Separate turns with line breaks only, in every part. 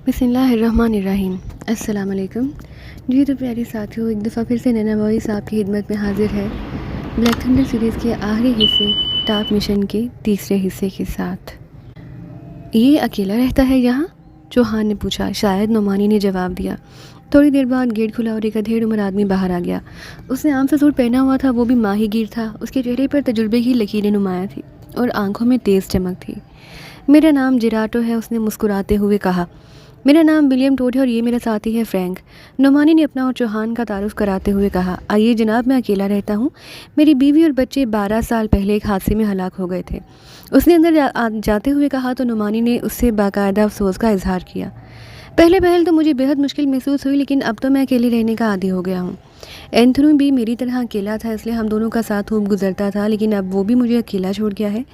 बिस्मिल्लाहिर्रहमानिर्रहीम। अस्सलाम वालेकुम। जी तो प्यारे साथियों, एक दफ़ा फिर से नैना मौई साहब की खिदमत में हाजिर है ब्लैक थंडर सीरीज़ के आखिरी हिस्से टॉप मिशन के तीसरे हिस्से के साथ। ये अकेला रहता है यहाँ? चौहान ने पूछा। शायद, नुमानी ने जवाब दिया। थोड़ी देर बाद गेट खुला और एक अधेड़ उम्र आदमी बाहर आ गया। उसने आम सा सूट पहना हुआ था, वो भी माहीगीर था। उसके चेहरे पर तजुर्बे की लकीरें नुमाया थी और आंखों में तेज़ चमक थी। मेरा नाम जिराटो है, उसने मुस्कुराते हुए कहा। मेरा नाम विलियम टोड है और ये मेरा साथी है फ्रैंक। नुमानी ने अपना और चौहान का तारुफ कराते हुए कहा। आइए जनाब, मैं अकेला रहता हूँ। मेरी बीवी और बच्चे 12 साल पहले एक हादसे में हलाक हो गए थे। उसने अंदर जाते हुए कहा तो नुमानी ने उससे बाकायदा अफसोस का इजहार किया। पहले तो मुझे बेहद मुश्किल महसूस हुई, लेकिन अब तो मैं अकेले रहने का आदी हो गया हूँ। एंथनी भी मेरी तरह अकेला था, इसलिए हम दोनों का साथ खूब गुजरता था, लेकिन अब वो भी मुझे अकेला छोड़ गया है,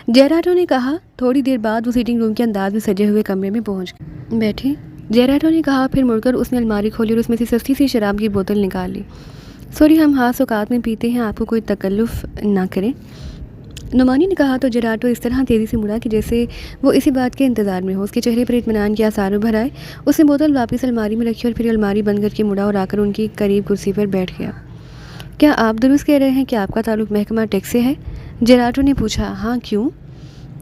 जेराटो ने कहा। थोड़ी देर बाद वो सीटिंग रूम के अंदाज में सजे हुए कमरे में पहुंच बैठे। जेराटो ने कहा। फिर मुड़कर उसने अलमारी खोली और उसमें से सस्ती सी शराब की बोतल निकाल ली। सॉरी, हम हाथ औकात में पीते हैं, आपको कोई तकल्लुफ़ ना करें, नुमानी ने कहा। तो जेराटो इस तरह तेज़ी से मुड़ा कि जैसे वो इसी बात के इंतज़ार में हो। उसके चेहरे पर इत्मीनान के आसार उभर आए। उसने बोतल वापस अलमारी में रखी और फिर अलमारी बंद करके मुड़ा और आकर उनकी करीब कुर्सी पर बैठ गया। क्या आप दुरुस्त कह रहे हैं कि आपका ताल्लुक़ महकमा टैक्स से है? जेराटो ने पूछा। हाँ, क्यों?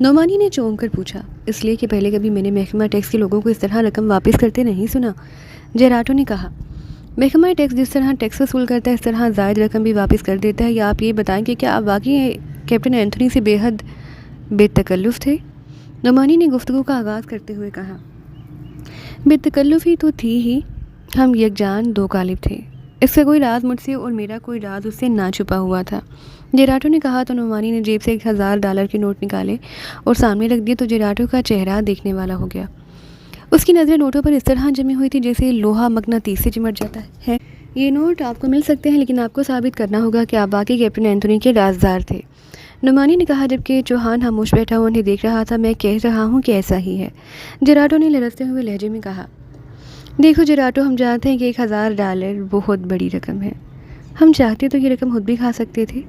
नुमानी ने चौंक कर पूछा। इसलिए कि पहले कभी मैंने महकमा टैक्स के लोगों को इस तरह रकम वापस करते नहीं सुना, जेराटो ने कहा। महकमा टैक्स जिस तरह टैक्स वसूल करता है, इस तरह ज़ायद रकम भी वापस कर देता है। या आप ये बताएं कि क्या आप वाकई कैप्टन एंथनी से बेहद बेतकल्लुफ़ थे? नुमानी ने गुफ्तगू का आगाज़ करते हुए कहा। बेतकल्लुफ़ी तो थी ही, हम यकजान दो कालिब थे। इसका कोई राज मुझसे और मेरा कोई राज उससे ना छुपा हुआ था, जेराटो ने कहा। तो नुमानी ने जेब से $1000 के नोट निकाले और सामने रख दिए। तो जेराटो का चेहरा देखने वाला हो गया। उसकी नज़रें नोटों पर इस तरह जमी हुई थी जैसे लोहा मकनातीस से चिमट जाता है। ये नोट आपको मिल सकते हैं, लेकिन आपको साबित करना होगा कि आप वाकई कैप्टन एंथनी के राजदार थे, नुमानी ने कहा। जबकि चौहान खामोश बैठा हुआ उन्हें देख रहा था। मैं कह रहा हूँ कि ऐसा ही है, जेराटो ने लरजते हुए लहजे में कहा। देखो जेराटो, हम जानते हैं कि $1000 बहुत बड़ी रकम है। हम चाहते तो ये रकम खुद भी खा सकते थे।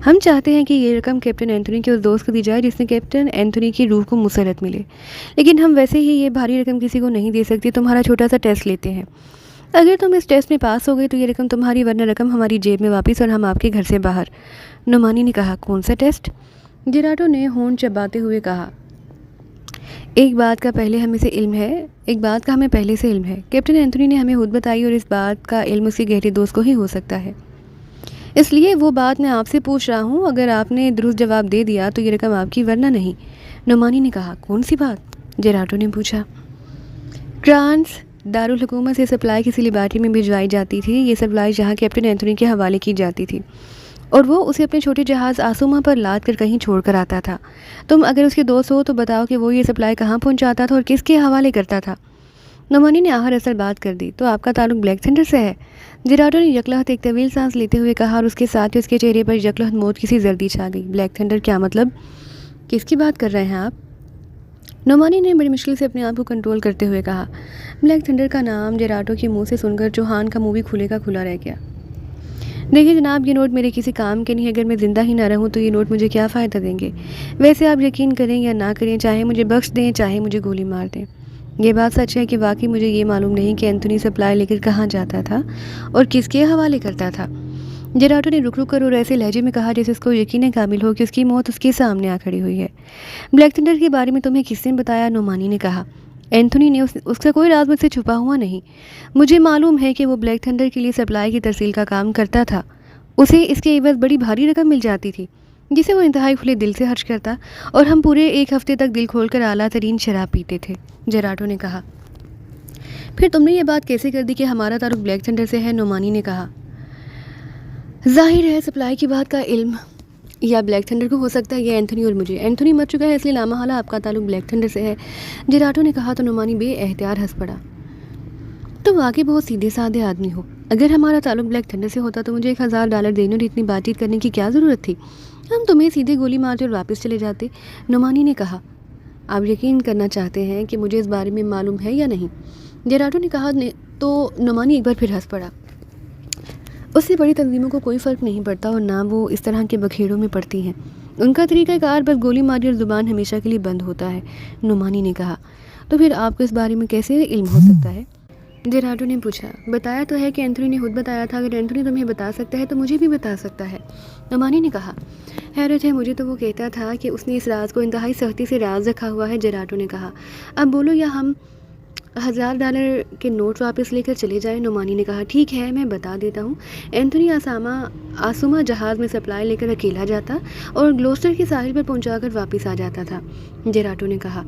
हम चाहते हैं कि ये रकम कैप्टन एंथनी के उस दोस्त को दी जाए जिसने कैप्टन एंथनी की रूह को मुसरत मिले, लेकिन हम वैसे ही ये भारी रकम किसी को नहीं दे सकते। तुम्हारा छोटा सा टेस्ट लेते हैं। अगर तुम इस टेस्ट में पास हो गए तो ये रकम तुम्हारी, वरना रकम हमारी जेब में वापस और हम आपके घर से बाहर, नुमानी ने कहा। कौन सा टेस्ट? जेराटो ने होंठ चबाते हुए कहा। एक बात का हमें पहले से इल्म है। कैप्टन एंथनी ने हमें खुद बताई और इस बात का इल्म उसके गहरे दोस्त को ही हो सकता है। इसलिए वो बात मैं आपसे पूछ रहा हूँ। अगर आपने दुरुस्त जवाब दे दिया तो ये रकम आपकी, वरना नहीं, नुमानी ने कहा। कौन सी बात? जेराटो ने पूछा। ट्रांस दारुल हुकूमत से सप्लाई किसी लिबार्टी में भिजवाई जाती थी। ये सप्लाई जहाँ कैप्टन एंथनी के हवाले की जाती थी और वो उसे अपने छोटे जहाज़ आसुमा पर लाद कर कहीं छोड़ कर आता था। तुम अगर उसके दोस्त हो तो बताओ कि वो ये सप्लाई कहाँ पहुँचाता था और किसके हवाले करता था? नुमानी ने आहर असर बात कर दी। तो आपका ताल्लुक ब्लैक थंडर से है? जेराटो ने यकलहत एक तवील सांस लेते हुए कहा और उसके साथ ही उसके चेहरे पर यकलहत मौत की सी जर्दी छा गई। ब्लैक थंडर क्या मतलब? किसकी बात कर रहे हैं आप? नुमानी ने बड़ी मुश्किल से अपने आप को कंट्रोल करते हुए कहा। ब्लैक थंडर का नाम जेराटो के मुंह से सुनकर चौहान का मुंह भी खुले का खुला रह गया। देखिए जनाब, ये नोट मेरे किसी काम के नहीं। अगर मैं ज़िंदा ही ना रहूं तो ये नोट मुझे क्या फ़ायदा देंगे? वैसे आप यकीन करें या ना करें, चाहे मुझे बख्श दें चाहे मुझे गोली मार दें, ये बात सच है कि वाकई मुझे ये मालूम नहीं कि एंथनी सप्लाई लेकर कहाँ जाता था और किसके हवाले करता था। जेराटो ने रुक रुक कर और ऐसे लहजे में कहा जैसे उसको यकीन काबिल हो कि उसकी मौत उसके सामने आ खड़ी हुई है। ब्लैक थंडर के बारे में तुम्हें किसने बताया? नुमानी ने कहा। एंथनी ने। उसका कोई राज मुझसे छुपा हुआ नहीं। मुझे मालूम है कि वो ब्लैक थंडर के लिए सप्लाई की तरसील का काम करता था। उसे इसके एवज बड़ी भारी रकम मिल जाती थी जिसे वो इंतहाई खुले दिल से खर्च करता और हम पूरे एक हफ्ते तक दिल खोलकर आला तरीन शराब पीते थे, जेराटो ने कहा। फिर तुमने ये बात कैसे कर दी कि हमारा तारुक ब्लैक थंडर से है? नुमानी ने कहा। जाहिर है सप्लाई की बात का इल्म या ब्लैक थंडर को हो सकता है या एंथनी और मुझे। एंथनी मर चुका है, इसलिए लामहला आपका ताल्लुक ब्लैक थंडर से है, जेराटो ने कहा। तो नुमानी बेएहतियात हंस पड़ा। तुम वाकई बहुत सीधे साधे आदमी हो। अगर हमारा ताल्लुक ब्लैक थंडर से होता तो मुझे $1000 देने और इतनी बातचीत करने की क्या ज़रूरत थी? हम तुम्हें सीधे गोली मारते और वापस चले जाते, नुमानी ने कहा। आप यकीन करना चाहते हैं कि मुझे इस बारे में मालूम है या नहीं? जेराटो ने कहा। तो नुमानी एक बार फिर हंस पड़ा। उससे बड़ी तंजीमों को कोई फ़र्क नहीं पड़ता और ना वो इस तरह के बखेड़ों में पड़ती हैं। उनका तरीक़ाकार बस गोली मारी और ज़ुबान हमेशा के लिए बंद होता है, नुमानी ने कहा। तो फिर आपको इस बारे में कैसे इल्म हो सकता है? जेराटो ने पूछा। बताया तो है कि एंथोनी ने खुद बताया था, अगर एंथोनी तुम्हें बता सकता है तो मुझे भी बता सकता है, नोमानी ने कहा। हैरत है मुझे तो वो कहता था कि उसने इस राज को इंतहाई सख्ती से राज रखा हुआ है, जेराटो ने कहा। अब बोलो या हम $1000 के नोट वापस लेकर चले जाएं, नोमानी ने कहा। ठीक है मैं बता देता हूँ। एंथोनी आसुमा जहाज़ में सप्लाई लेकर अकेला जाता और ग्लोस्टर के साहिल पर पहुँचाकर वापस आ जाता था, जेराटो ने कहा।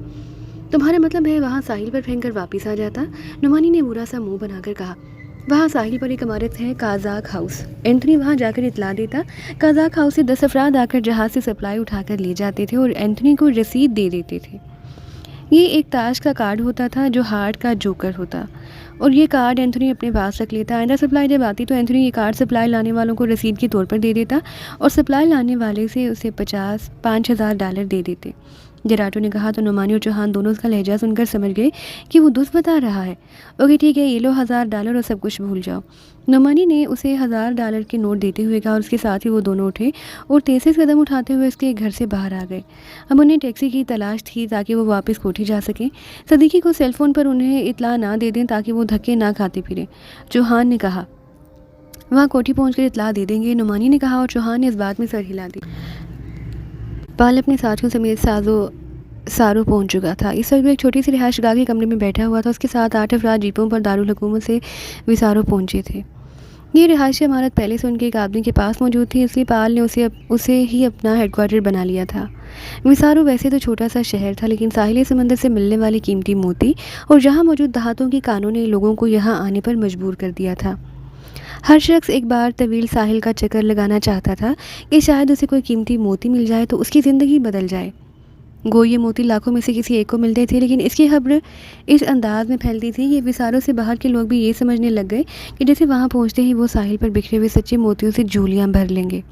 तुम्हारा मतलब है वहाँ साहिल पर फेंक कर वापस आ जाता, नोमानी ने बुरा सा मुंह बनाकर कहा। वहाँ साहिल पर एक इमारत है, काजाक हाउस। एंथोनी वहाँ जाकर इतला देता। काजाक हाउस से 10 अफराद आकर जहाज़ से सप्लाई उठाकर ले जाते थे और एंथोनी को रसीद दे देते थे। ये एक ताश का कार्ड होता था जो हार्ट का जोकर होता, और ये कार्ड एंथोनी अपने पास रख लेता। आइंदा सप्लाई जब आती तो एंथोनी ये कार्ड सप्लाई लाने वालों को रसीद के तौर पर दे देता और सप्लाई लाने वाले से उसे $5000 दे देते, जेराटो ने कहा। तो नोमानी और चौहान दोनों उसका लहजा सुनकर समझ गए कि वो दुष्ट बता रहा है। ओके ठीक है, ये लो $1000 और सब कुछ भूल जाओ, नोमानी ने उसे $1000 के नोट देते हुए कहा। और उसके साथ ही वो दोनों उठे और तेज़ कदम उठाते हुए उसके घर से बाहर आ गए। अब उन्हें टैक्सी की तलाश थी ताकि वो वापस कोठी जा सकें, सदीकी को सेलफोन पर उन्हें इतला ना दे दें ताकि वो धक्के ना खाते फिरे, चौहान ने कहा। वहाँ कोठी पहुँचकर इतला दे देंगे, नोमानी ने कहा। और चौहान ने इस बात में सर हिला दी। पाल अपने साथियों समेत सारो पहुंच चुका था। इस वक्त वो एक छोटी सी रिहायशगाह के कमरे में बैठा हुआ था। उसके साथ 8 अफराद जीपों पर दारुल हुकूमत से विसारो पहुंचे थे। ये रिहायशी इमारत पहले से उनके एक आदमी के पास मौजूद थी, इसलिए पाल ने उसे ही अपना हेडक्वार्टर बना लिया था। विसारो वैसे तो छोटा सा शहर था, लेकिन साहिल समंदर से मिलने वाली कीमती मोती और जहाँ मौजूद देहातों की कानों ने लोगों को यहाँ आने पर मजबूर कर दिया था। हर शख्स एक बार तवील साहिल का चक्कर लगाना चाहता था कि शायद उसे कोई कीमती मोती मिल जाए तो उसकी ज़िंदगी बदल जाए। गो ये मोती लाखों में से किसी एक को मिलते थे, लेकिन इसकी खबर इस अंदाज में फैलती थी कि विसारों से बाहर के लोग भी ये समझने लग गए कि जैसे वहाँ पहुँचते ही वो साहिल पर बिखरे हुए सच्चे मोतियों से झोलियाँ भर लेंगे।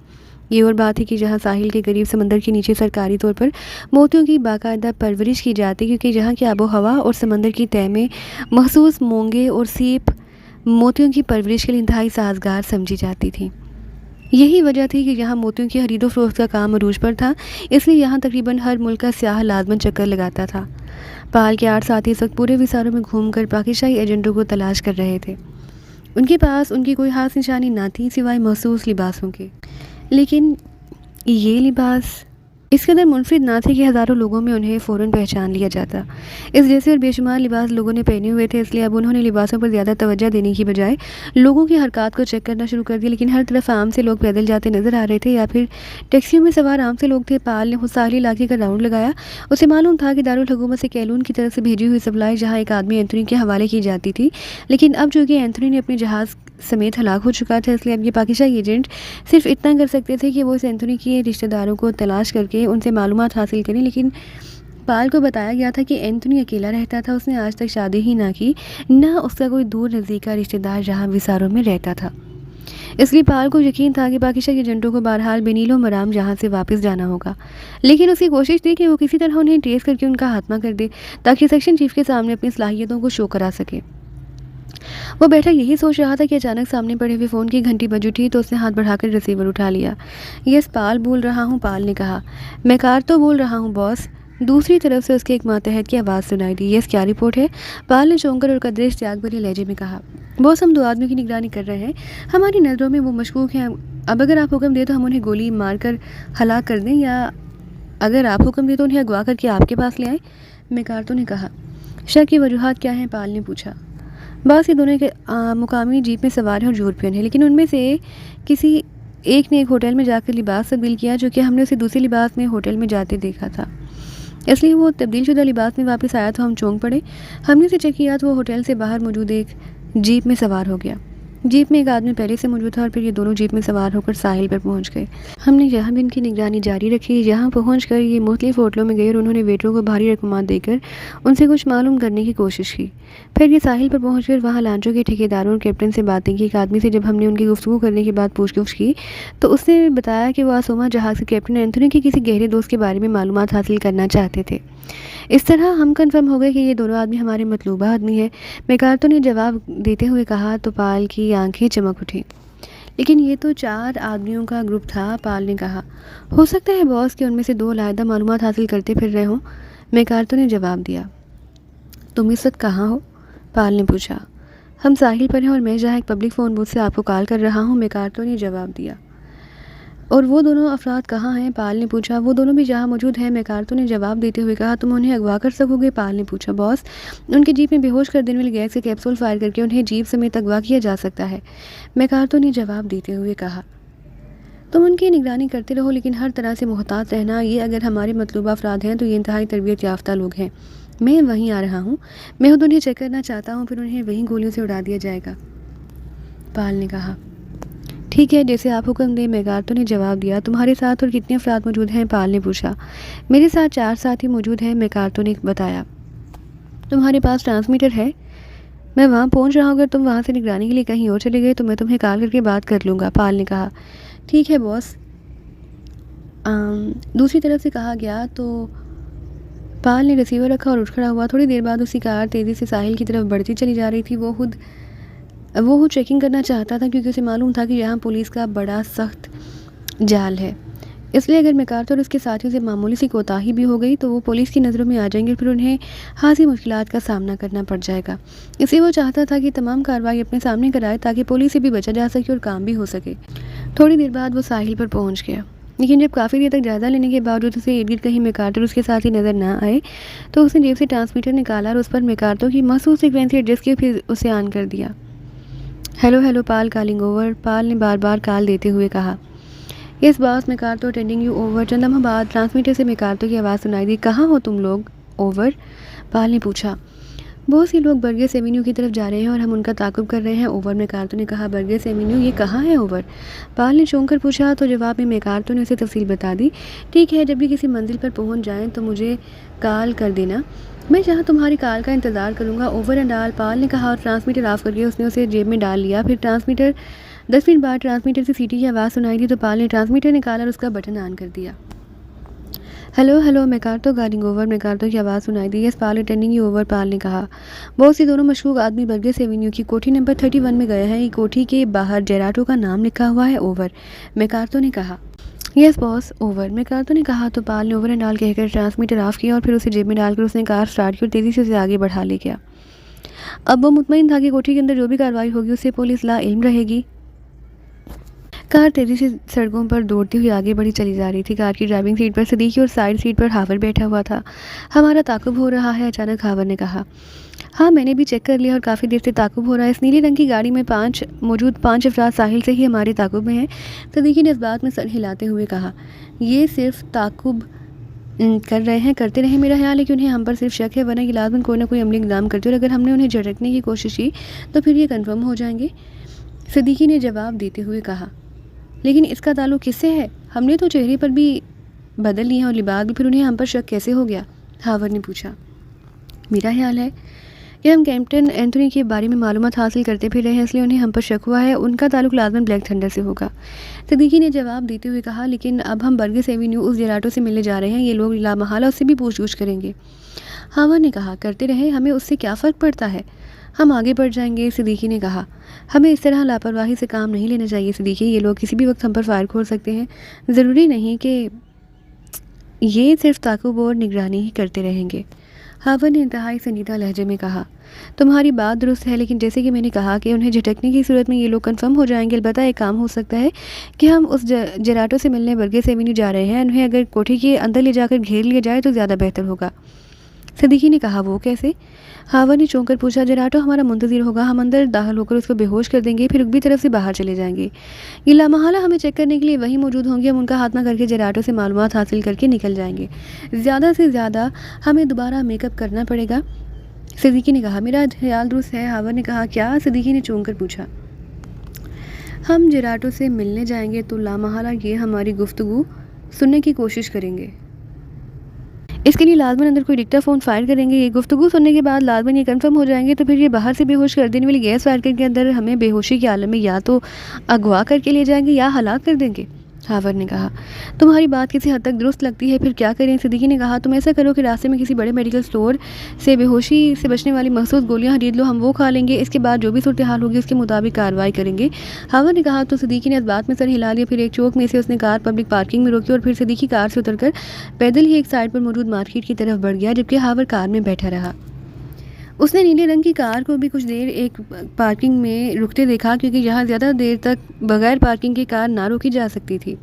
ये और बात है कि जहाँ साहिल के करीब समंदर के नीचे सरकारी तौर पर मोतियों की बाकायदा परवरिश की जाती, क्योंकि जहाँ की आबो हवा और समंदर की तय में मखसूस मोंगे और सीप मोतियों की परवरिश के लिए इंतहाई साजगार समझी जाती थी। यही वजह थी कि यहाँ मोतियों की खरीदो फरोख्त का काम अरूज पर था, इसलिए यहाँ तकरीबन हर मुल्क का स्याह लाजमन चक्कर लगाता था। पाल के 8 साथी इस वक्त पूरे विसारों में घूमकर पाकिस्तानी एजेंटों को तलाश कर रहे थे। उनके पास उनकी कोई खास निशानी ना थी सिवाय महसूस लिबासों के, लेकिन ये लिबास इस कदर मुनफरिद ना थे कि हज़ारों लोगों में उन्हें फ़ौरन पहचान लिया जाता। इस जैसे और बेशुमार लिबास लोगों ने पहने हुए थे, इसलिए अब उन्होंने लिबासों पर ज़्यादा तवज्जो देने की बजाय लोगों की हरकत को चेक करना शुरू कर दिया। लेकिन हर तरफ आम से लोग पैदल जाते नज़र आ रहे थे या फिर टैक्सियों में सवार आम से लोग थे। पाल ने खुद साहिल इलाके का राउंड लगाया। उसे मालूम था कि दारुल हुकूमत से कैलून की तरफ से भेजी हुई सप्लाई जहाँ एक आदमी एंथोनी के हवाले की जाती थी, लेकिन अब चूँकि एंथोनी ने अपने जहाज़ समेत हलाक हो चुका था, इसलिए अब ये पाकिस्तानी एजेंट सिर्फ इतना कर सकते थे कि वो इस एंथोनी के रिश्तेदारों को तलाश करके उनसे मालूमात हासिल करें। लेकिन पाल को बताया गया था कि एंथोनी अकेला रहता था, उसने आज तक शादी ही ना की, ना उसका कोई दूर नज़दीक का रिश्तेदार जहाँ विसारों में रहता था। इसलिए पाल को यकीन था कि पाकिस्तानी एजेंटों को बहरहाल बेनीलो मराम जहाँ से वापस जाना होगा, लेकिन उसकी कोशिश थी कि वो किसी तरह उन्हें ट्रेस करके उनका खात्मा कर दे ताकि सेक्शन चीफ के सामने अपनी सलाहियतों को शो करा सके। वो बैठा यही सोच रहा था कि अचानक सामने पड़े हुए फ़ोन की घंटी बज उठी तो उसने हाथ बढ़ाकर रिसीवर उठा लिया। यस पाल बोल रहा हूँ, पाल ने कहा। मैं कार तो बोल रहा हूँ बॉस। दूसरी तरफ से उसके एक मातहत की आवाज़ सुनाई दी। यस क्या रिपोर्ट है? पाल ने चौंक कर और कदरे इश्तियाक भरे लहजे में कहा। बॉस हम 2 आदमियों की निगरानी कर रहे हैं, हमारी नज़रों में वो मशकूक हैं। अब अगर आप हुक्म दें तो हम उन्हें गोली मार कर हलाक कर दें, या अगर आप हुक्म दें तो उन्हें अगवा करके आपके पास ले आए, मैकार्तो ने कहा। शक की वजूहात क्या हैं? पाल ने पूछा। बस ये दोनों के मुकामी जीप में सवार हैं और यूरोपियन है, लेकिन उनमें से किसी एक ने एक होटल में जाकर लिबास तब्दील किया, जो कि हमने उसे दूसरे लिबास में होटल में जाते देखा था, इसलिए वो तब्दील शुदा लिबास में वापस आया तो हम चौंक पड़े। हमने उसे चेक किया तो वो होटल से बाहर मौजूद एक जीप में सवार हो गया। जीप में एक आदमी पहले से मौजूद था और फिर ये दोनों जीप में सवार होकर साहिल पर पहुंच गए। हमने यहाँ भी इनकी निगरानी जारी रखी। यहाँ पहुंचकर ये मुख्तलिफ होटलों में गए और उन्होंने वेटरों को भारी रकमात देकर उनसे कुछ मालूम करने की कोशिश की। फिर ये साहिल पर पहुंचकर वहाँ लांचों के ठेकेदारों और कैप्टन से बातें की। एक आदमी से जब हमने उनकी गुफ्तगू करने के बाद पूछगिछ की तो उसने बताया कि वो आसोमा जहाज़ के कैप्टन एंथोनी के किसी गहरे दोस्त के बारे में मालूमात हासिल करना चाहते थे। इस तरह हम कन्फर्म हो गए कि ये दोनों आदमी हमारे मतलूबा आदमी है, मैकार्तो ने जवाब देते हुए कहा। तो पाल की आंखें चमक उठी। लेकिन ये तो 4 आदमियों का ग्रुप था, पाल ने कहा। हो सकता है बॉस कि उनमें से 2 अलहदा मालूमात हासिल करते फिर रहे हों, मैकार्तो ने जवाब दिया। तुम इस वक्त कहाँ हो? पाल ने पूछा। हम साहिल पर हैं और मैं जहाँ एक पब्लिक फ़ोन बूथ से आपको कॉल कर रहा हूँ, मैकार्थो ने जवाब दिया। और वो दोनों अफराद कहाँ हैं? पाल ने पूछा। वो दोनों भी जहाँ मौजूद हैं, मैकार्थो ने जवाब देते हुए कहा। तुम उन्हें अगवा कर सकोगे? पाल ने पूछा। बॉस, उनकी जीप में बेहोश कर देने वाली गैस के कैप्सूल फायर करके उन्हें जीप समेत अगवा किया जा सकता है, मैकार्थो ने जवाब देते हुए कहा। तुम उनकी निगरानी करते रहो, लेकिन हर तरह से मुहतात रहना। ये अगर हमारे मतलूबा अफराद हैं तो ये इंतहाई तरबियत याफ्ता लोग हैं। मैं वहीं आ रहा हूँ, मैं खुद उन्हें चेक करना चाहता हूँ, फिर उन्हें वहीं गोलियों से उड़ा दिया जाएगा, पाल ने कहा। ठीक है, जैसे आप हुक्म दें, मैकार्थो ने जवाब दिया। तुम्हारे साथ और कितने अफराद मौजूद हैं? पाल ने पूछा। मेरे साथ 4 साथी मौजूद हैं, मैकार्थो ने बताया। तुम्हारे पास ट्रांसमीटर है? मैं वहाँ पहुँच रहा हूँ, अगर तुम वहाँ से निगरानी के लिए कहीं और चले गए तो मैं तुम्हें कॉल करके बात कर लूँगा, पाल ने कहा। ठीक है बॉस। दूसरी तरफ से कहा गया तो पाल ने रिसीवर रखा और उठ खड़ा हुआ। थोड़ी देर बाद उसकी कार तेज़ी से साहिल की तरफ बढ़ती चली जा रही थी। वो खुद चेकिंग करना चाहता था, क्योंकि उसे मालूम था कि यहाँ पुलिस का बड़ा सख्त जाल है। इसलिए अगर मैकार्थो और उसके साथियों से मामूली सी कोताही भी हो गई तो वो पुलिस की नज़रों में आ जाएंगे और फिर उन्हें खासी मुश्किलात का सामना करना पड़ जाएगा। इसलिए वो चाहता था कि तमाम कार्रवाई अपने सामने कराए, ताकि पुलिस से भी बचा जा सके और काम भी हो सके। थोड़ी देर बाद वो साहिल पर पहुंच गया, लेकिन जब काफ़ी देर तक जायज़ा लेने के बावजूद उसे इर्द गिर्द कहीं मैकार्थो उसके साथ ही नज़र ना आए तो उसने जेब से ट्रांसमीटर निकाला और उस पर मैकार्थो की मखसूस फ्रीक्वेंसी एडजस्ट की, फिर उसे ऑन कर दिया। Hello hello Paul, calling over, पाल ने बार बार कॉल देते हुए कहा। Yes boss, McCarthy attending you over. चंद लम्हा बाद ट्रांसमीटर से मैकार्थो की आवाज़ सुनाई दी। कहाँ हो तुम लोग? ओवर, पाल ने पूछा। बहुत से लोग बर्गेस एवेन्यू की तरफ जा रहे हैं और हम उनका ताक़ुब कर रहे हैं, ओवर, मैकार्थो ने कहा। बर्गेस एवेन्यू, ये कहाँ है? ओवर, पाल ने चौंक कर पूछा। तो जवाब में मैकार्थो ने उसे तफसील बता दी। ठीक है, जब भी किसी मंजिल पर पहुंच जाएं तो मुझे कॉल कर देना, मैं जहाँ तुम्हारी कॉल का इंतज़ार करूँगा, ओवर एंड ऑल, पाल ने कहा और ट्रांसमीटर ऑफ करके उसने उसे जेब में डाल लिया। फिर 10 मिनट बाद ट्रांसमीटर से सीटी की आवाज़ सुनाई दी तो पाल ने ट्रांसमीटर निकाला और उसका बटन ऑन कर दिया। Hello hello McCarthy, calling over, McCarthy की आवाज़ सुनाई दी। Yes Paul, attending you over, पाल ने कहा। बहुत सी दोनों मशकूक आदमी बर्गेस एवेन्यू की कोठी नंबर 31 में गए हैं। ये कोठी के बाहर जेराटो का नाम लिखा हुआ है, ओवर, मैकार्थो ने कहा। यस बॉस, ओवर, मैकार्थो ने कहा। तो पाल ने ओवर एंड ऑल कहकर ट्रांसमीटर ऑफ किया और फिर उसे जेब में डालकर उसने कार स्टार्ट की और तेज़ी से उसे आगे बढ़ा ले गया। अब वो मुतमईन था कि कोठी के अंदर जो भी कार्रवाई होगी उससे पुलिस ला इल्म रहेगी। कार तेज़ी से सड़कों पर दौड़ती हुई आगे बढ़ी चली जा रही थी। कार की ड्राइविंग सीट पर सदीकी और साइड सीट पर हावर बैठा हुआ था। हमारा ताक़ुब हो रहा है, अचानक हावर ने कहा। हाँ, मैंने भी चेक कर लिया और काफ़ी देर से ताक़ुब हो रहा है। इस नीली रंग की गाड़ी में मौजूद पाँच अफराद साहिल से ही हमारे ताक़ुब में हैं, सदीकी ने इस बात में सर हिलाते हुए कहा। ये सिर्फ ताक़ुब कर रहे हैं, करते रहे। मेरा ख्याल है कि उन्हें हम पर सिर्फ शक है, वरना ये लाजमन कोई ना कोई अमली इक़दाम करते और अगर हमने उन्हें झटकने की कोशिश की तो फिर ये कन्फर्म हो जाएंगे, सदीकी ने जवाब देते हुए कहा। लेकिन इसका ताल्लुक़ किससे है? हमने तो चेहरे पर भी बदल लिए हैं और लिबास भी, फिर उन्हें हम पर शक कैसे हो गया? हावर ने पूछा। मेरा ख्याल है कि हम कैप्टन एंथोनी के बारे में मालूमात हासिल करते फिर रहे हैं, इसलिए उन्हें हम पर शक हुआ है। उनका ताल्लुक़ लाजमन ब्लैक थंडर से होगा, सदीकी ने जवाब देते हुए कहा। लेकिन अब हम बर्गेस एवेन्यू उस जेराटो से मिलने जा रहे हैं, ये लोग लामहला उससे भी पूछ करेंगे, हावर ने कहा। करते रहे, हमें उससे क्या फ़र्क पड़ता है, हम आगे बढ़ जाएंगे, सदीकी ने कहा। हमें इस तरह लापरवाही से काम नहीं लेना चाहिए सदीकी, ये लोग किसी भी वक्त हम पर फायर खोल सकते हैं। ज़रूरी नहीं कि ये सिर्फ ताक़ुब और निगरानी ही करते रहेंगे, हावर ने इंतहाई संजीदा लहजे में कहा। तुम्हारी बात दुरुस्त है, लेकिन जैसे कि मैंने कहा कि उन्हें झटकने की सूरत में ये लोग कंफर्म हो जाएंगे। अलबत्ता एक काम हो सकता है कि हम उस जेराटो से मिलने बर्गेस एवेन्यू जा रहे हैं, उन्हें अगर कोठी के अंदर ले जाकर घेर लिया जाए तो ज़्यादा बेहतर होगा, सदीकी ने कहा। वो कैसे? हावर ने चौंक कर पूछा। जेराटो हमारा मुंतज़िर होगा, हम अंदर दाखिल होकर उसको बेहोश कर देंगे, फिर रुकबी तरफ से बाहर चले जाएंगे। ये लामहला हमें चेक करने के लिए वहीं मौजूद होंगे, हम उनका हाथमा करके जेराटो से मालूमात हासिल करके निकल जाएंगे। ज़्यादा से ज़्यादा हमें दोबारा मेकअप करना पड़ेगा, सदीकी ने कहा। मेरा ख्याल दुरुस्त है, हावर ने कहा। क्या? सदीकी ने चौंक कर पूछा। हम जेराटो से मिलने जाएंगे तो लामहला ये हमारी गुफ्तगू सुनने की कोशिश करेंगे, इसके लिए लाजमन अंदर कोई डिक्टाफोन फायर करेंगे। ये गुफ्तगू सुनने के बाद लाजमन ये कंफर्म हो जाएंगे, तो फिर ये बाहर से बेहोश कर देने वाली गैस फायर करके अंदर हमें बेहोशी के आलम में या तो अगवा करके ले जाएंगे या हलाक कर देंगे, हावर ने कहा। तुम्हारी बात किसी हद तक दुरुस्त लगती है, फिर क्या करें, सदीकी ने कहा। तुम ऐसा करो कि रास्ते में किसी बड़े मेडिकल स्टोर से बेहोशी से बचने वाली मखसूस गोलियां खरीद लो, हम वो खा लेंगे, इसके बाद जो भी सूरत हाल होगी उसके मुताबिक कार्रवाई करेंगे, हावर ने कहा। तो सदीकी ने इस बात में सर हिला दिया। फिर एक चौक में से उसने कार पब्लिक पार्किंग में रोकी और फिर सदीकी कार से उतरकर पैदल ही एक साइड पर मौजूद मार्केट की तरफ बढ़ गया, जबकि हावर कार में बैठा रहा। उसने नीले रंग की कार को भी कुछ देर एक पार्किंग में रुकते देखा, क्योंकि यहाँ ज़्यादा देर तक बगैर पार्किंग की कार ना रोकी जा सकती थी।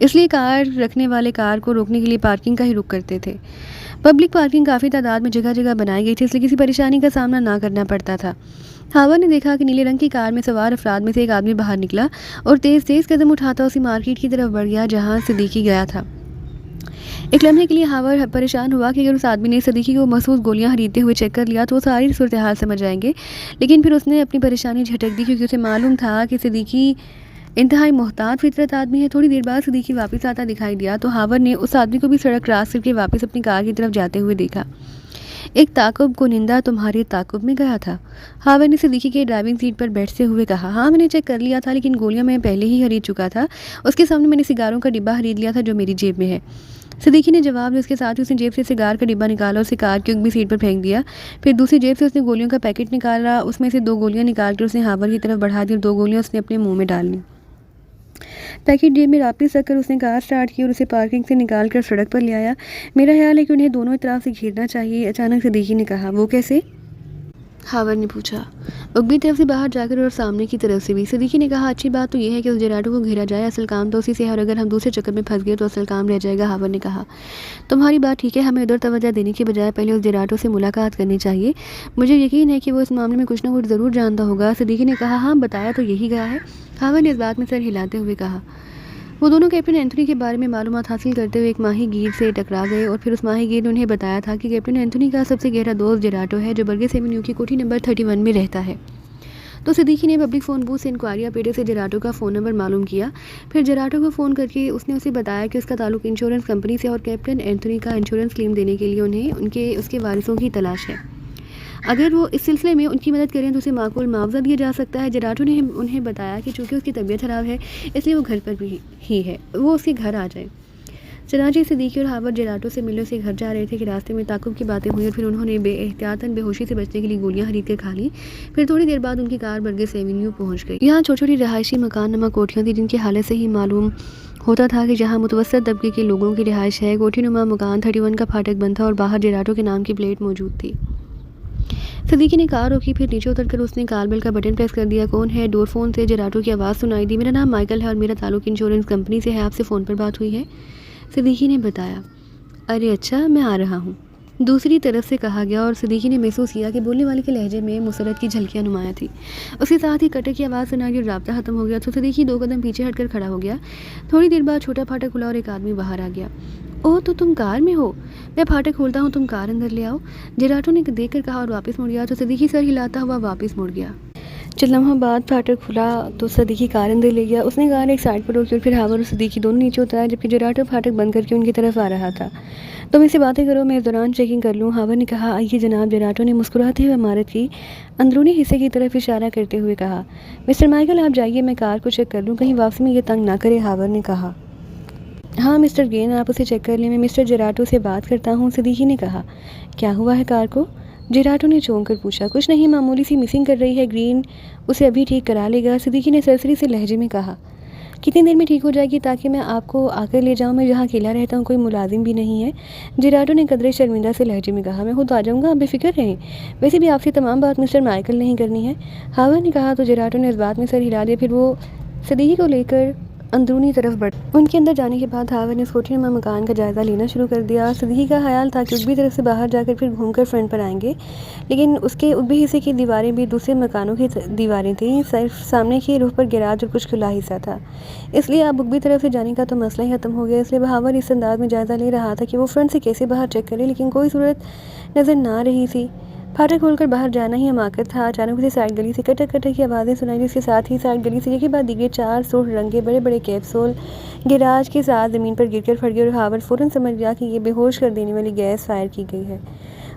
इसलिए कार रखने वाले कार को रोकने के लिए पार्किंग का ही रुख करते थे। पब्लिक पार्किंग काफ़ी तादाद में जगह जगह बनाई गई थी, इसलिए किसी परेशानी का सामना ना करना पड़ता था। हावर ने देखा कि नीले रंग की कार में सवार अफराद में से एक आदमी बाहर निकला और तेज़ तेज़ कदम उठाता उसी मार्केट की तरफ बढ़ गया जहाँ सिद्दीकी गया था। एक लम्हे के लिए हावर परेशान हुआ कि अगर उस आदमी ने सिद्दीकी को महसूस गोलियां खरीदते हुए चेक कर लिया तो वो सारी सूरत हाल समझ जाएंगे। लेकिन फिर उसने अपनी परेशानी झटक दी, क्योंकि उसे मालूम था कि सिद्दीकी इंतहाई मोहतात फितरत आदमी है। थोड़ी देर बाद सिद्दीकी वापस आता दिखाई दिया तो हावर ने उस आदमी को भी सड़क क्रॉस करके वापस अपनी कार की तरफ जाते हुए देखा। एक ताकुब कुनिंदा तुम्हारे ताकुब में गया था। हावर ने सिद्दीकी के ड्राइविंग सीट पर बैठते हुए कहा, हाँ मैंने चेक कर लिया था, लेकिन गोलियां मैं पहले ही खरीद चुका था। उसके सामने मैंने सिगारों का डिब्बा खरीद लिया था जो मेरी जेब में है। सिद्दीकी ने जवाब दिया। उसके साथ ही उसने जेब से सिगार का डिब्बा निकाला और उसे कार की भी सीट पर फेंक दिया। फिर दूसरी जेब से उसने गोलियों का पैकेट निकाला, उसमें से 2 गोलियां निकाल कर उसने हावर की तरफ बढ़ा दी और 2 गोलियां उसने अपने मुंह में डाल ली। पैकेट जेब में वापस रखकर उसने कार स्टार्ट की और उसे पार्किंग से निकाल कर सड़क पर ले आया। मेरा ख्याल है कि उन्हें दोनों तरफ से घेरना चाहिए, अचानक सिद्दीकी ने कहा। वो कैसे? हावर ने पूछा। उगली तरफ से बाहर जाकर और सामने की तरफ से भी। सिद्दीकी ने कहा, अच्छी बात तो यह है कि उस जराटो को घेरा जाए, असल काम तो उसी से है, और अगर हम दूसरे चक्कर में फंस गए तो असल काम रह जाएगा। हावर ने कहा, तुम्हारी बात ठीक है, हमें उधर तवज्जो देने की बजाय पहले उस जराटो से मुलाकात करनी चाहिए। मुझे यकीन है कि वो इस मामले में कुछ ना कुछ ज़रूर जानता होगा। सिद्दीकी ने कहा, हाँ बताया तो यही गया है। हावर ने इस बात में सर हिलाते हुए कहा। वो दोनों कैप्टन एंथोनी के बारे में मालूमात हासिल करते हुए एक माहीगीर से टकरा गए और फिर उस माहीगीर ने उन्हें बताया था कि कैप्टन एंथोनी का सबसे गहरा दोस्त जराटो है, जो बर्गेस एवेन्यू की कोठी नंबर 31 में रहता है। तो सिद्दीकी ने पब्लिक फ़ोन बूथ से इंक्वायरी पेटे से जराटो का फ़ोन नंबर मालूम किया। फिर जराटो को फ़ोन करके उसने उसे बताया कि उसका ताल्लुक इंश्योरेंस कंपनी से और कैप्टन एंथोनी का इंश्योरेंस क्लेम देने के लिए उन्हें उसके वारिसों की तलाश है। अगर वो इस सिलसिले में उनकी मदद करें तो उसे माकूल मुआवजा दिया जा सकता है। जराटो ने उन्हें बताया कि चूँकि उसकी तबीयत ख़राब है इसलिए वो घर पर भी ही है, वो उसके घर आ जाए। चनाचे सिद्दीकी और हावर जराटो से मिलने से घर जा रहे थे कि रास्ते में ताकुब की बातें हुई और फिर उन्होंने बेएहतियातन बेहोशी से बचने के लिए गोलियां खरीद कर खा ली। फिर थोड़ी देर बाद उनकी कार बर्गेस एवेन्यू पहुंच गई। यहाँ छोटी छोटी रहायशी मकान नमा कोठियाँ थी, जिनकी हालत से ही मालूम होता था कि जहाँ मुतवस्सत तबके के लोगों की रिहाइश है। कोठी नुमा मकान 31 का फाटक बंद था और बाहर जराटो के नाम की प्लेट मौजूद थी। सिद्दीकी ने कार रोकी, फिर नीचे उतरकर उसने कार बेल का बटन प्रेस कर दिया। कौन है? डोर फोन से जराटो की आवाज़ सुनाई दी। मेरा नाम माइकल है और मेरा ताल्लुक इंश्योरेंस कंपनी से है, आपसे फ़ोन पर बात हुई है, सिद्दीकी ने बताया। अरे अच्छा, मैं आ रहा हूँ, दूसरी तरफ से कहा गया और सिद्दीकी ने महसूस किया कि बोलने वाले के लहजे में मुसरत की झलकियाँ नुमाया थी। उसके साथ ही कटर की आवाज़ सुनाई और राब्ता ख़त्म हो गया तो सिद्दीकी 2 कदम पीछे हटकर खड़ा हो गया। थोड़ी देर बाद छोटा फाटक खुला और एक आदमी बाहर आ गया। ओह, तो तुम कार में हो? मैं फाटक खोलता हूँ, तुम कार अंदर ले आओ, जराटो ने देखकर कहा और वापस मुड़ गया तो सिद्दीकी सर हिलाता हुआ वापस मुड़ गया। चल लम्हा बाद फाटक खुला तो सिद्दीकी कार अंदर ले गया। उसने कार एक साइड पर रोकी और फिर हावर और सिद्दीकी दोनों नीचे उतरा, जबकि जराटो फाटक बंद करके उनकी तरफ आ रहा था। तुम इससे बातें करो, मैं इस दौरान चेकिंग कर लूँ, हावर ने कहा। आइए जनाब, जराटो ने मुस्कुराते हुए इमारत की अंदरूनी हिस्से की तरफ इशारा करते हुए कहा। मिस्टर माइकल, आप जाइए, मैं कार को चेक कर लूँ, कहीं वापसी में ये तंग ना करे, हावर ने कहा। हाँ मिस्टर गेन, आप उसे चेक कर लें, मैं मिस्टर जराटो से बात करता हूँ, सिद्दीकी ने कहा। क्या हुआ है कार को? जराटो ने चौंक कर पूछा। कुछ नहीं, मामूली सी मिसिंग कर रही है, ग्रीन उसे अभी ठीक करा लेगा, सिद्दीकी ने सरसरी से लहजे में कहा। कितनी देर में ठीक हो जाएगी ताकि मैं आपको आकर ले जाऊँ? मैं जहाँ अकेला रहता हूँ, कोई मुलाजिम भी नहीं है, जराटो ने कदरे शर्मिंदा से लहजे में कहा। मैं खुद आ जाऊँगा, आप बेफिक्र रहें, वैसे भी आपसे तमाम बात मिस्टर माइकल नहीं करनी है, हावर ने कहा। तो जराटो ने इस बात में सर हिला दिया। फिर वो सिद्दीकी को लेकर अंदरूनी तरफ बढ़। उनके अंदर जाने के बाद हावर ने कोठी नुमा मकान का जायज़ा लेना शुरू कर दिया। सिद्दीकी का ख्याल था कि उगली तरफ से बाहर जाकर फिर घूमकर फ्रंट पर आएंगे, लेकिन उसके उगली हिस्से की दीवारें भी दूसरे मकानों की दीवारें थीं, सिर्फ सामने की रुख पर गैराज और कुछ खुला हिस्सा था, इसलिए अब उगली तरफ से जाने का तो मसला ही ख़त्म हो गया। इसलिए हावर इस अंदाज में जायज़ा ले रहा था कि वो फ्रंट से कैसे बाहर चेक करे, लेकिन कोई सूरत नज़र ना रही थी। फाटक खोलकर बाहर जाना ही हमाकत था। अचानक उसे साइड गली से कटक कटक की आवाज़ें सुनाई, जिसके साथ ही साइड गली से एक के बाद दीगे 4 सुर्ख रंगे बड़े बड़े कैप्सूल गैराज के साथ ज़मीन पर गिरकर फट गए और हावर फ़ौरन समझ गया कि ये बेहोश कर देने वाली गैस फायर की गई है।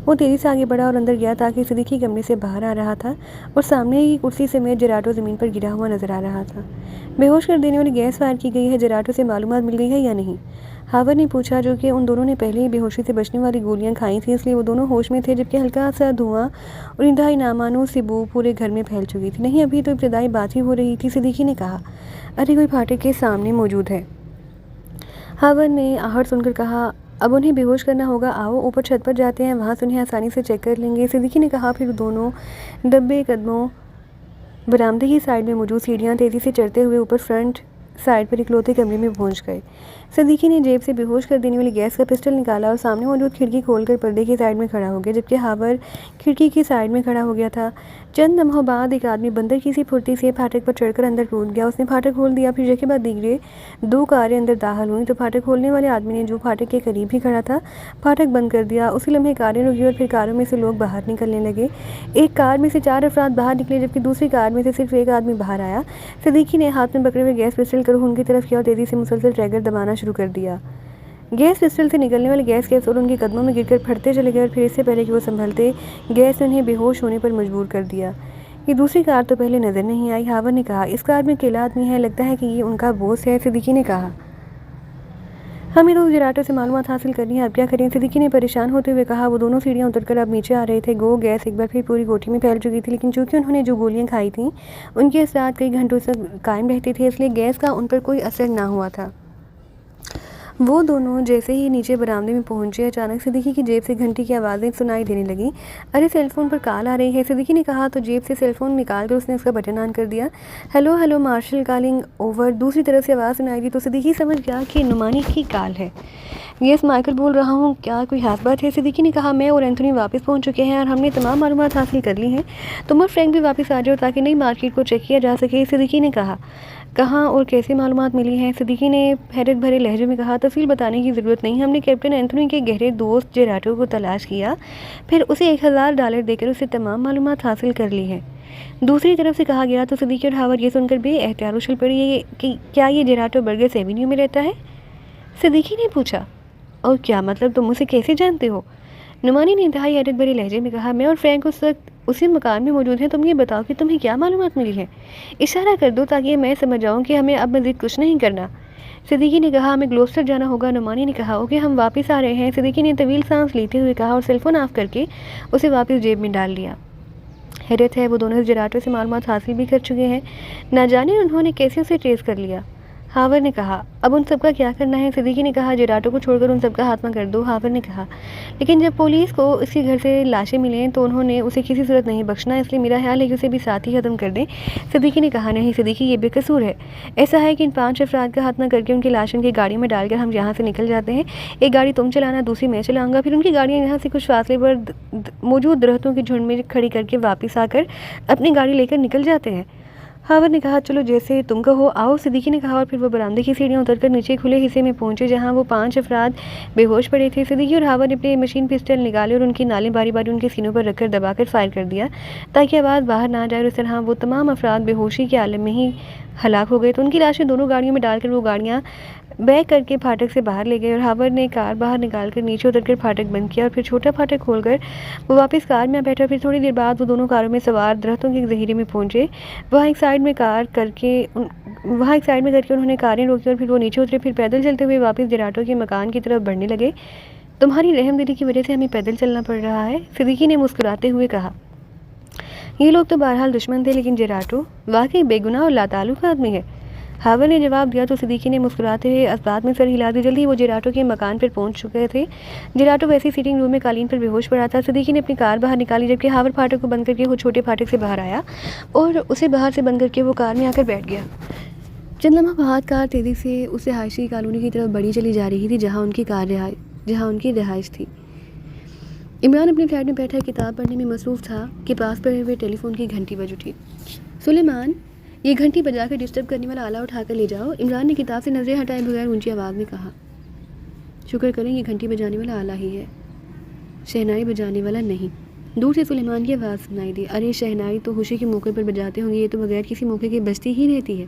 वो तेज़ी से आगे बढ़ा और अंदर गया ताकि सिद्दीकी कमरे से बाहर आ रहा था और सामने की कुर्सी समेत जराटो ज़मीन पर गिरा हुआ नजर आ रहा था। बेहोश कर देने वाली गैस फायर की गई है, जराटो से मालूमात मिल गई है या नहीं? हावर ने पूछा, जो कि उन दोनों ने पहले ही बेहोशी से बचने वाली गोलियां खाई थी, इसलिए वो दोनों होश में थे, जबकि हल्का सा धुआं और इंतहाई नामानूस सी बू पूरे घर में फैल चुकी थी। नहीं, अभी तो इब्तदाई बात ही हो रही थी, सिद्दीकी ने कहा। अरे कोई फाटक के सामने मौजूद है, हावर ने आहट सुनकर कहा। अब उन्हें बेहोश करना होगा, आओ ऊपर छत पर जाते हैं, वहाँ से उन्हें आसानी से चेक कर लेंगे, सिद्दीकी ने कहा। फिर दोनों दब्बे कदमों बरामदे की साइड में मौजूद सीढ़ियाँ तेज़ी से चढ़ते हुए ऊपर फ्रंट साइड पर इकलौते कमरे में पहुंच गए। सिद्दीकी ने जेब से बेहोश कर देने वाली गैस का पिस्टल निकाला और सामने मौजूद खिड़की खोलकर पर्दे की साइड में खड़ा हो गया, जबकि हावर खिड़की की साइड में खड़ा हो गया था। चंद लम्हों बाद एक आदमी बंदर की सी फुर्ती से फाटक पर चढ़कर अंदर कूद गया। उसने फाटक खोल दिया। फिर जैसे बाद दीगरे 2 कारें अंदर दाखिल हुई तो फाटक खोलने वाले आदमी ने, जो फाटक के करीब ही खड़ा था, फाटक बंद कर दिया। उसी लम्हे कारें रुकी और फिर कारों में से लोग बाहर निकलने लगे। एक कार में से 4 अफराद बाहर निकले, जबकि दूसरी कार में से सिर्फ एक आदमी बाहर आया। सिद्दीकी ने हाथ में पकड़े हुए गैस पिस्टल कर उनकी तरफ किया और तेज़ी से मुसलसल ट्रैगर दबाना शुरू कर दिया। गैस पिस्टल से निकलने वाले गैस के अफसर उनके कदमों में गिरकर फटते चले गए और फिर इससे पहले कि वो संभलते, गैस ने उन्हें बेहोश होने पर मजबूर कर दिया। ये दूसरी कार तो पहले नज़र नहीं आई, हावर ने कहा। इस कार में अकेला आदमी है, लगता है कि ये उनका बॉस है, सिद्दीकी ने कहा। हमें तो जराटों से मालूमात हासिल करनी है, अब क्या करें, सिद्दीकी ने परेशान होते हुए कहा। वो दोनों सीढ़ियाँ उतरकर अब नीचे आ रहे थे। गैस एक बार फिर पूरी कोठी में फैल चुकी थी, लेकिन चूंकि उन्होंने जो गोलियां खाई थीं उनके असरात कई घंटों तक कायम रहते थे, इसलिए गैस का उन पर कोई असर ना हुआ था। वो दोनों जैसे ही नीचे बरामदे में पहुंचे, अचानक सिद्दीकी की जेब से घंटी की आवाज़ें सुनाई देने लगी। अरे सेलफोन पर कॉल आ रही है, सिद्दीकी ने कहा तो जेब से सेलफोन निकाल कर उसने उसका बटन ऑन कर दिया। Hello hello marshal calling over. दूसरी तरफ से आवाज़ सुनाई दी तो सिद्दीकी समझ गया कि नुमानी की कॉल है। यस माइकल बोल रहा हूँ, क्या कोई खास बात है? सिद्दीकी ने कहा। मैं और एंथोनी वापस पहुँच चुके हैं और हमने तमाम मालूमात हासिल कर ली हैं। तुम और फ्रैंक भी वापस आ जाओ ताकि नई मार्केट को चेक किया जा सके, सिद्दीकी ने कहा। कहाँ और कैसे मालूमात मिली हैं? सिद्दीकी ने हैरत भरे लहजे में कहा। तफसील बताने की ज़रूरत नहीं, हमने कैप्टन एंथोनी के गहरे दोस्त जेराटो को तलाश किया, फिर उसे $1000 देकर उससे तमाम मालूमात हासिल कर ली है, दूसरी तरफ से कहा गया। तो सिद्दीकी और हावर ये सुनकर बेएहतियात उछल पड़ी कि क्या ये जेराटो बर्गस एवेन्यू में रहता है? सिद्दीकी ने पूछा। और क्या मतलब, तुम उसे कैसे जानते हो? नुमानी ने इंतहाई हैरत भरे लहजे में कहा। मैं और फ्रैंक उस वक्त उसी मकान में मौजूद हैं। तुम ये बताओ कि तुम्हें क्या मालूमात मिली है? इशारा कर दो ताकि मैं समझ जाऊँ कि हमें अब मज़ीद कुछ नहीं करना। सिद्दीकी ने कहा। हमें ग्लोस्टर जाना होगा। नुमानी ने कहा। ओके, हम वापस आ रहे हैं, सिद्दीकी ने तवील सांस लेते हुए कहा और सेलफोन ऑफ करके उसे वापस जेब में डाल लिया। हैरत है, वो दोनों इस जेराटो से मालूमात हासिल भी कर चुके हैं, ना जाने उन्होंने कैसे उसे ट्रेस कर लिया। हावर ने कहा। अब उन सबका क्या करना है? सिद्दीकी ने कहा। जेराटो को छोड़कर उन सबका खात्मा कर दो, हावर ने कहा। लेकिन जब पुलिस को इसके घर से लाशें मिलें तो उन्होंने उसे किसी सूरत नहीं बख्शना, इसलिए मेरा ख्याल है कि उसे भी साथ ही ख़त्म कर दें, सिद्दीकी ने कहा। नहीं सिद्दीकी, ये बेकसूर है। ऐसा है कि इन 5 अफराद का खात्मा करके उनकी लाशें उनकी गाड़ी में डालकर हम यहाँ से निकल जाते हैं। एक गाड़ी तुम चलाना, दूसरी मैं चलाऊँगा, फिर उनकी गाड़ियाँ यहाँ से कुछ फासले पर मौजूद दरख्तों के झुंड में खड़ी करके वापस आकर अपनी गाड़ी लेकर निकल जाते हैं। हावर ने कहा। चलो जैसे तुम कहो, आओ, सिद्दीकी ने कहा और फिर वो बरामदे की सीढ़ियाँ उतरकर नीचे खुले हिस्से में पहुंचे जहां वो 5 अफराद बेहोश पड़े थे। सिद्दीकी और हावर ने अपने मशीन पिस्टल निकाले और उनकी नालें बारी बारी उनके सीनों पर रखकर दबाकर फायर कर दिया ताकि आवाज़ बाहर ना जाए। उस तरह वो तमाम अफराद बेहोशी के आलम में ही हलाक हो गए। तो उनकी लाशें दोनों गाड़ियों में डालकर वो गाड़ियाँ बैक करके फाटक से बाहर ले गए और हावर ने कार बाहर निकालकर नीचे उतरकर फाटक बंद किया और फिर छोटा फाटक खोलकर वो वापस कार में बैठा। फिर थोड़ी देर बाद वो दोनों कारों में सवार दरख्तों के ज़हीरे में पहुंचे। वहाँ एक साइड में करके उन्होंने कारें रोकी और फिर वो नीचे उतरे। फिर पैदल चलते हुए वापस जेराटो के मकान की तरफ बढ़ने लगे। तुम्हारी रहमदिली की वजह से हमें पैदल चलना पड़ रहा है, सिद्दीकी ने मुस्कुराते हुए कहा। ये लोग तो बहरहाल दुश्मन थे, लेकिन जेराटो वाकई बेगुनाह और लाताल्लुक़ आदमी है, हावर ने जवाब दिया। तो सिद्दीकी ने मुस्कुराते हुए अस्बात में सर हिला दी। जल्दी ही वो जेराटो के मकान पर पहुंच चुके थे। जेराटो वैसे सीटिंग रूम में कालीन पर बेहोश पड़ा था। सिद्दीकी ने अपनी कार बाहर निकाली, जबकि हावर फाटक को बंद करके वो छोटे फाटक से बाहर आया और उसे बाहर से बंद करके वो कार में आकर बैठ गया। चंद लम्हा बाद कार तेज़ी से उस रिहायशी कॉलोनी की तरफ बढ़ी चली जा रही थी जहाँ उनकी रिहाइश थी। इमरान अपने फ्लैट में बैठा किताब पढ़ने में मसरूफ़ था कि पास पड़े हुए टेलीफोन की घंटी बज उठी। सुलेमान, ये घंटी बजाकर डिस्टर्ब करने वाला आला उठाकर ले जाओ, इमरान ने किताब से नज़रें हटाए बगैर ऊंची आवाज़ में कहा। शुक्र करें ये घंटी बजाने वाला आला ही है, शहनाई बजाने वाला नहीं। दूर से सुलेमान की आवाज़ सुनाई दी। अरे शहनाई तो खुशी के मौके पर बजाते होंगे, ये तो बगैर किसी मौके के बजती ही रहती है,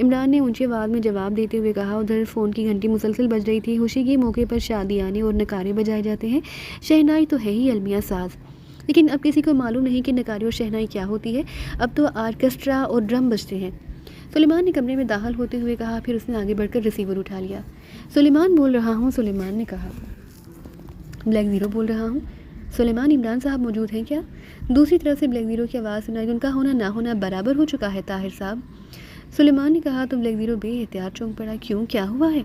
इमरान ने ऊंची आवाज़ में जवाब देते हुए कहा। उधर फ़ोन की घंटी मुसलसल बज रही थी। खुशी के मौके पर शादियाने और नकारे बजाए जाते हैं, शहनाई तो है ही अलमिया साज, लेकिन अब किसी को मालूम नहीं कि नकारी और शहनाई क्या होती है, अब तो आर्केस्ट्रा और ड्रम बजते हैं। सुलेमान ने कमरे में दाखिल होते हुए कहा। फिर उसने आगे बढ़कर रिसीवर उठा लिया। सुलेमान बोल रहा हूँ, सुलेमान ने कहा। ब्लैक ज़ीरो बोल रहा हूँ। सुलेमान, इमरान साहब मौजूद हैं क्या? दूसरी तरफ से ब्लैक ज़ीरो की आवाज़ सुनाई। उनका होना ना होना बराबर हो चुका है ताहिर साहब, सुलेमान ने कहा। तो ब्लैक ज़ीरो बेएहतियात चौंक पड़ा। क्यों, क्या हुआ है?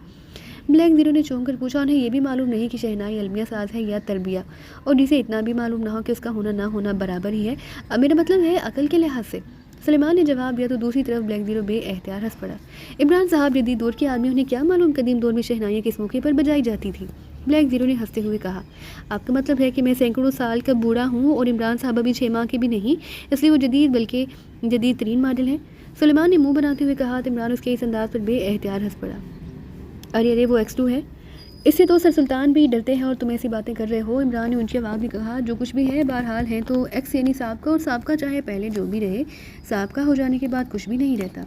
ब्लैक ज़ीरो ने चौंक कर पूछा, उन्हें ये भी मालूम नहीं कि शहनाई अलमिया साज है या तरबिया, और जिसे इतना भी मालूम ना हो कि उसका होना ना होना बराबर ही है। अब मेरा मतलब है अकल के लिहाज से। सलेमान ने जवाब दिया तो दूसरी तरफ ब्लैक ज़ीरो बेएहतियात हंस पड़ा। इमरान साहब जदीद दौर के आदमी, उन्हें क्या मालूम कदीम दौर में शहनाइयाँ किस मौके पर बजाई जाती थी। ब्लैक ज़ीरो ने हंसते हुए कहा, आपका मतलब है कि मैं सैकड़ों साल का बूढ़ा हूँ और इमरान साहब अभी 6 माह के भी नहीं, इसलिए वो जदीद बल्कि जदीद तरीन मॉडल हैं। सलेमान ने मुंह बनाते हुए कहा तो इमरान उसके इस अंदाज पर बेएहतियात हंस पड़ा। अरे अरे वो X2 है, इससे तो सर सुल्तान भी डरते हैं और तुम ऐसी बातें कर रहे हो। इमरान ने ऊंचे आवाज़ में कहा, जो कुछ भी है बहरहाल है तो X यानी साहब का, और साहब का चाहे पहले जो भी रहे, साहब का हो जाने के बाद कुछ भी नहीं रहता।